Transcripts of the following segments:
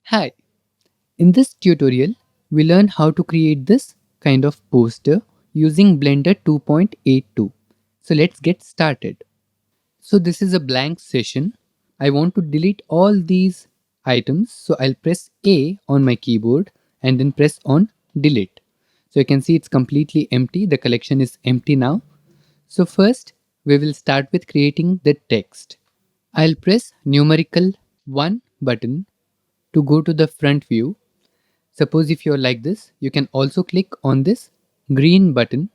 Hi, in this tutorial, we learn how to create this kind of poster using Blender 2.82. So let's get started. So this is a blank session. I want to delete all these items. So I'll press A on my keyboard and then press on delete. So you can see it's completely empty. The collection is empty now. So first, we will start with creating the text. I'll press numerical 1 button to go to the front view. Suppose if you're like this, you can also click on this green button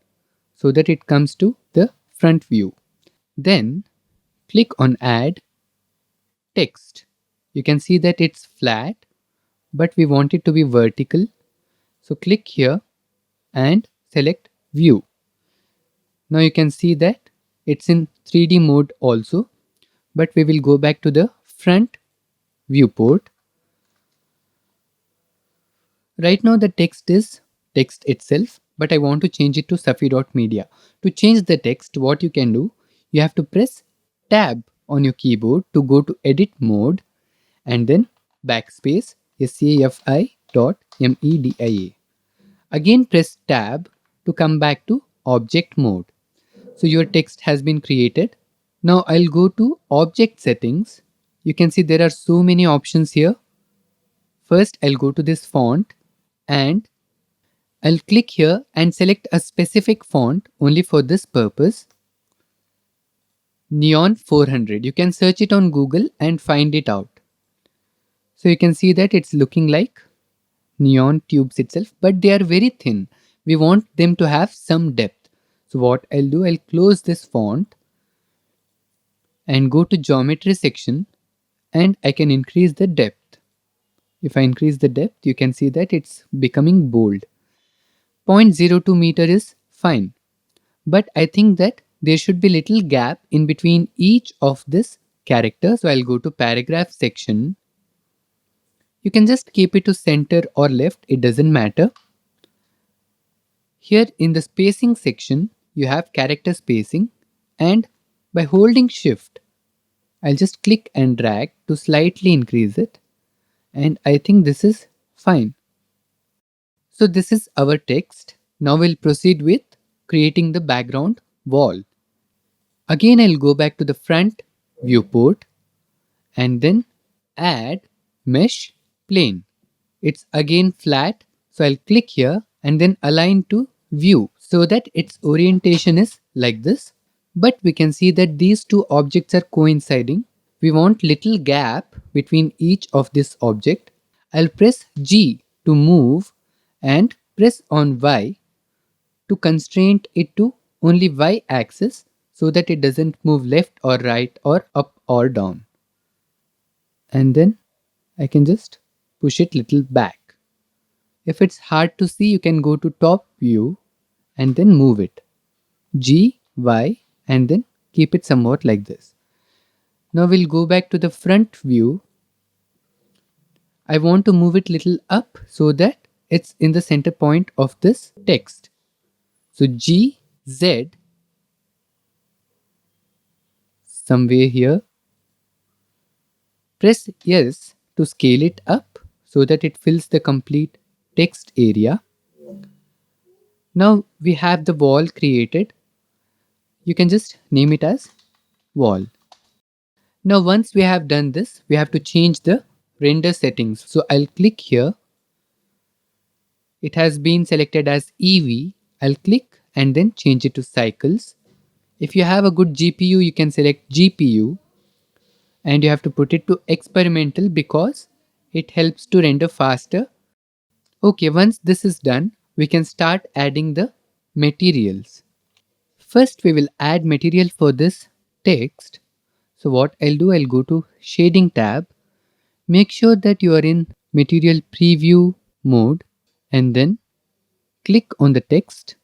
so that it comes to the front view. Then click on add text. You can see that it's flat, but we want it to be vertical. So click here and select view. Now you can see that it's in 3D mode also, but we will go back to the front viewport. Right now the text is text itself, but I want to change it to Safi.media. To change the text, what you can do, you have to press tab on your keyboard to go to edit mode and then backspace safi.media. Again press tab to come back to object mode. So your text has been created. Now I'll go to object settings. You can see there are so many options here. First I'll go to this font and I'll click here and select a specific font only for this purpose. Neon 400. You can search it on Google and find it out. So you can see that it's looking like neon tubes itself, but they are very thin. We want them to have some depth. So what I'll do, I'll close this font and go to geometry section and I can increase the depth. If I increase the depth, you can see that it's becoming bold. 0.02 meter is fine. But I think that there should be little gap in between each of this character. So I'll go to paragraph section. You can just keep it to center or left, it doesn't matter. Here in the spacing section, you have character spacing, and by holding shift, I'll just click and drag to slightly increase it, and I think this is fine. So this is our text. Now we'll proceed with creating the background wall. Again, I'll go back to the front viewport and then add mesh plane. It's again flat, so I'll click here and then align to view so that its orientation is like this. But we can see that these two objects are coinciding. We want little gap between each of this object. I'll press G to move and press on Y to constrain it to only Y axis so that it doesn't move left or right or up or down. And then I can just push it little back. If it's hard to see, you can go to top view and then move it. G, Y, and then keep it somewhat like this. Now we'll go back to the front view. I want to move it little up so that it's in the center point of this text. So G, Z, somewhere here. Press yes to scale it up so that it fills the complete text area. Now we have the wall created. You can just name it as wall. Now once we have done this, we have to change the render settings. So I'll click here. It has been selected as EV. I'll click and then change it to cycles. If you have a good GPU, you can select GPU and you have to put it to experimental because it helps to render faster. Okay, once this is done, we can start adding the materials. First, we will add material for this text. So what I'll do, I'll go to shading tab. Make sure that you are in material preview mode and then click on the text.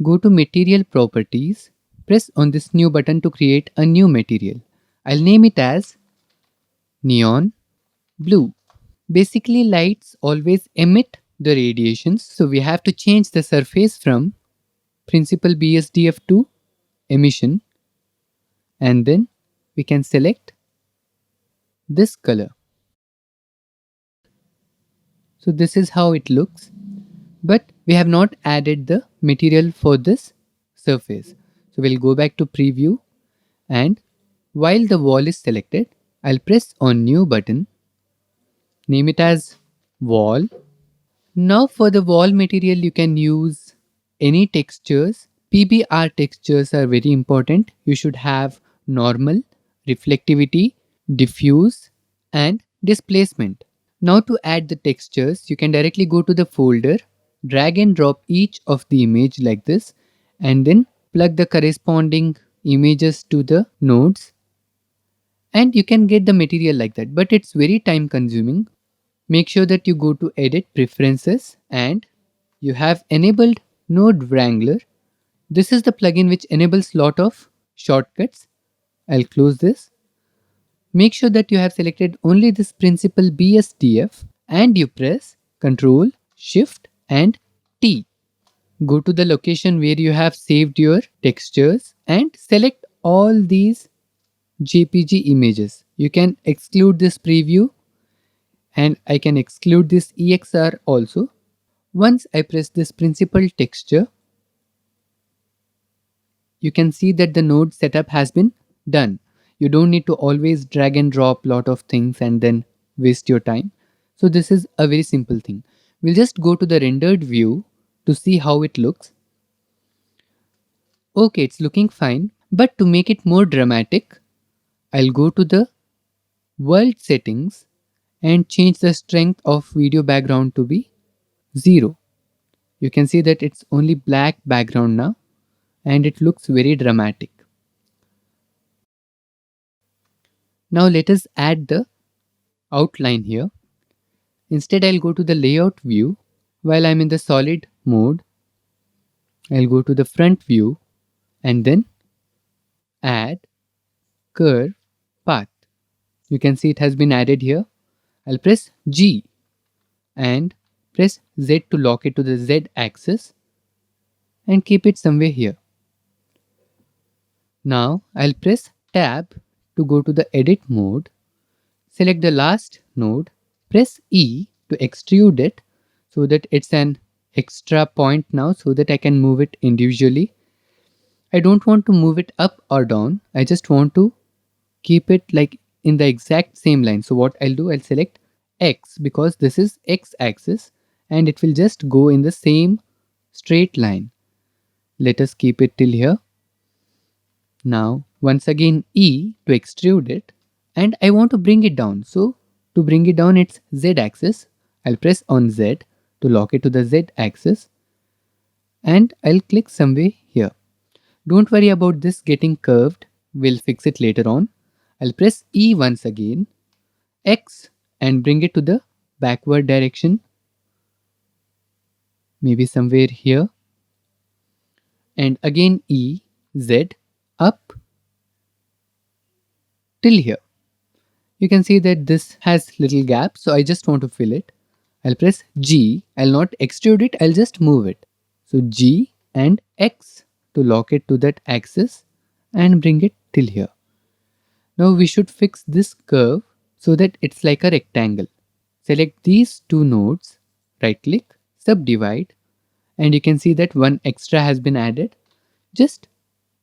Go to material properties. Press on this new button to create a new material. I'll name it as neon blue. Basically, lights always emit the radiations, so we have to change the surface from principal BSDF to emission, and then we can select this color. So this is how it looks. But we have not added the material for this surface. So we'll go back to preview, and while the wall is selected, I'll press on new button, name it as wall. Now for the wall material you can use any textures. PBR textures are very important. You should have normal, reflectivity, diffuse and displacement. Now to add the textures, you can directly go to the folder, drag and drop each of the image like this, and then plug the corresponding images to the nodes, and you can get the material like that, but it's very time consuming. Make sure that you go to edit preferences and you have enabled node wrangler. This is the plugin which enables lot of shortcuts. I'll close this. Make sure that you have selected only this principal BSDF and you press Ctrl, Shift and T. Go to the location where you have saved your textures and select all these JPG images. You can exclude this preview and I can exclude this EXR also. Once I press this principal texture, you can see that the node setup has been done. You don't need to always drag and drop lot of things and then waste your time. So this is a very simple thing. We'll just go to the rendered view to see how it looks. Okay, it's looking fine, but to make it more dramatic, I'll go to the world settings and change the strength of video background to be 0. You can see that it's only black background now and it looks very dramatic. Now let us add the outline here. Instead, I'll go to the layout view. While I'm in the solid mode, I'll go to the front view and then add curve path. You can see it has been added here. I'll press G and press Z to lock it to the Z axis and keep it somewhere here. Now I'll press Tab to go to the edit mode. Select the last node, press E to extrude it so that it's an extra point now so that I can move it individually. I don't want to move it up or down. I just want to keep it like in the exact same line. So what I'll do, I'll select X because this is X axis and it will just go in the same straight line. Let us keep it till here. Now once again E to extrude it, and I want to bring it down. So to bring it down, it's Z axis. I'll press on Z to lock it to the Z axis and I'll click somewhere here. Don't worry about this getting curved. We'll fix it later on. I'll press E once again, X and bring it to the backward direction. Maybe somewhere here. And again E, Z, up till here. You can see that this has little gap, so I just want to fill it. I'll press G. I'll not extrude it, I'll just move it. So G and X to lock it to that axis and bring it till here. Now we should fix this curve so that it's like a rectangle. Select these two nodes, right click, subdivide, and you can see that one extra has been added. Just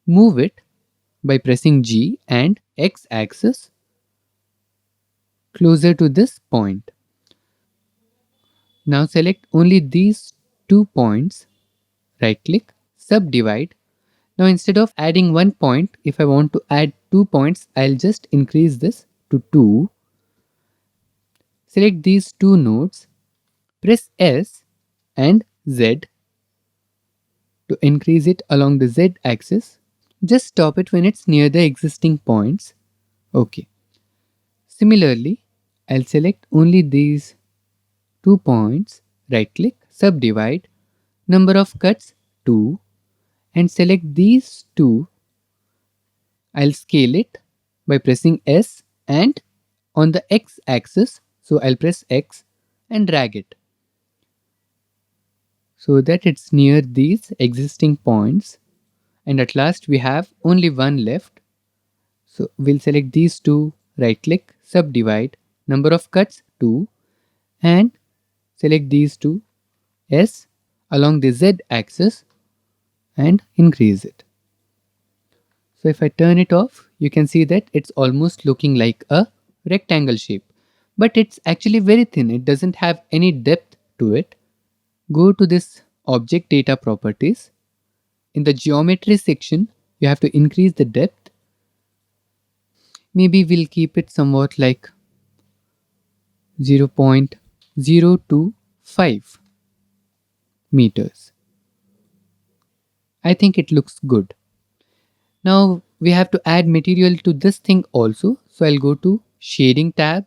move it by pressing G and X axis closer to this point. Now select only these 2 points, right click, subdivide. Now instead of adding 1 point, if I want to add 2 points, I'll just increase this to 2. Select these 2 nodes, press S and Z to increase it along the Z axis. Just stop it when it's near the existing points. Okay. Similarly, I'll select only these 2 points, right click, subdivide, number of cuts 2 and select these 2. I'll scale it by pressing S and on the X axis. So I'll press X and drag it so that it's near these existing points. And at last we have only one left. So we'll select these 2, right click, subdivide, number of cuts 2 and select these two S along the Z axis and increase it. So if I turn it off, you can see that it's almost looking like a rectangle shape. But it's actually very thin. It doesn't have any depth to it. Go to this object data properties. In the geometry section, you have to increase the depth. Maybe we'll keep it somewhat like 0.025 meters. I think it looks good. Now we have to add material to this thing also. So I'll go to shading tab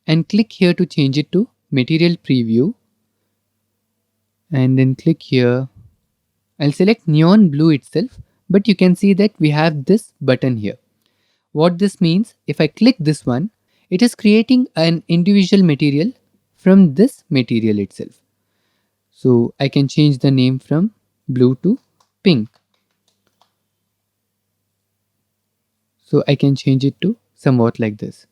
and click here to change it to material preview. And then click here. I'll select neon blue itself, but you can see that we have this button here. What this means, if I click this one, it is creating an individual material from this material itself. So I can change the name from blue to pink. So I can change it to somewhat like this.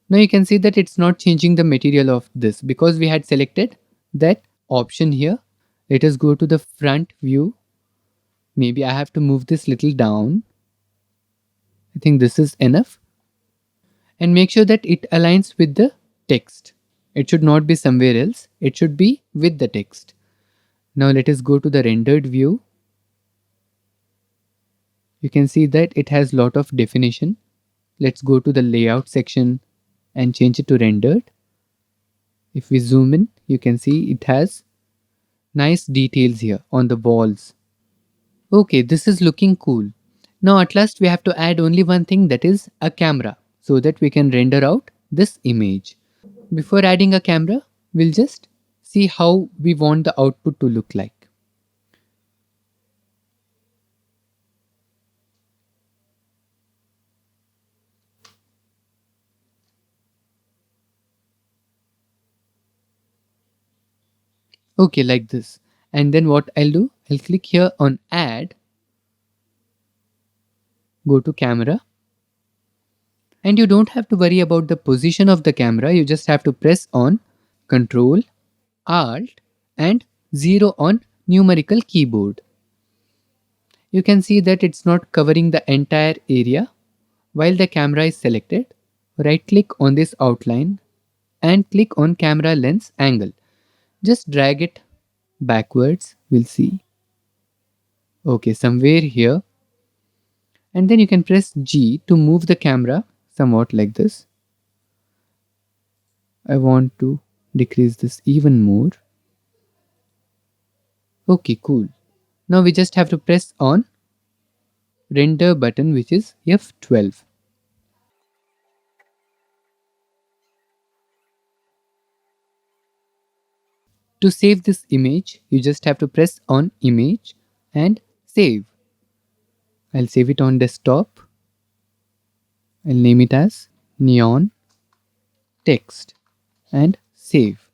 Now you can see that it's not changing the material of this because we had selected that option here. Let us go to the front view. Maybe I have to move this little down. I think this is enough. And make sure that it aligns with the text. It should not be somewhere else. It should be with the text. Now let us go to the rendered view. You can see that it has lot of definition. Let's go to the layout section and change it to rendered. If we zoom in, you can see it has nice details here on the walls. Okay, this is looking cool. Now at last we have to add only one thing, that is a camera, so that we can render out this image. Before adding a camera, we'll just see how we want the output to look like. Okay, like this. And then what I'll do, I'll click here on add, go to camera. And you don't have to worry about the position of the camera. You just have to press on Control, Alt and 0 on numerical keyboard. You can see that it's not covering the entire area while the camera is selected. Right click on this outline and click on camera lens angle. Just drag it backwards, we'll see. Okay, somewhere here. And then you can press G to move the camera somewhat like this. I want to decrease this even more. Okay, cool. Now we just have to press on render button, which is F12. To save this image, you just have to press on image and save. I'll save it on desktop. I'll name it as neon text and save.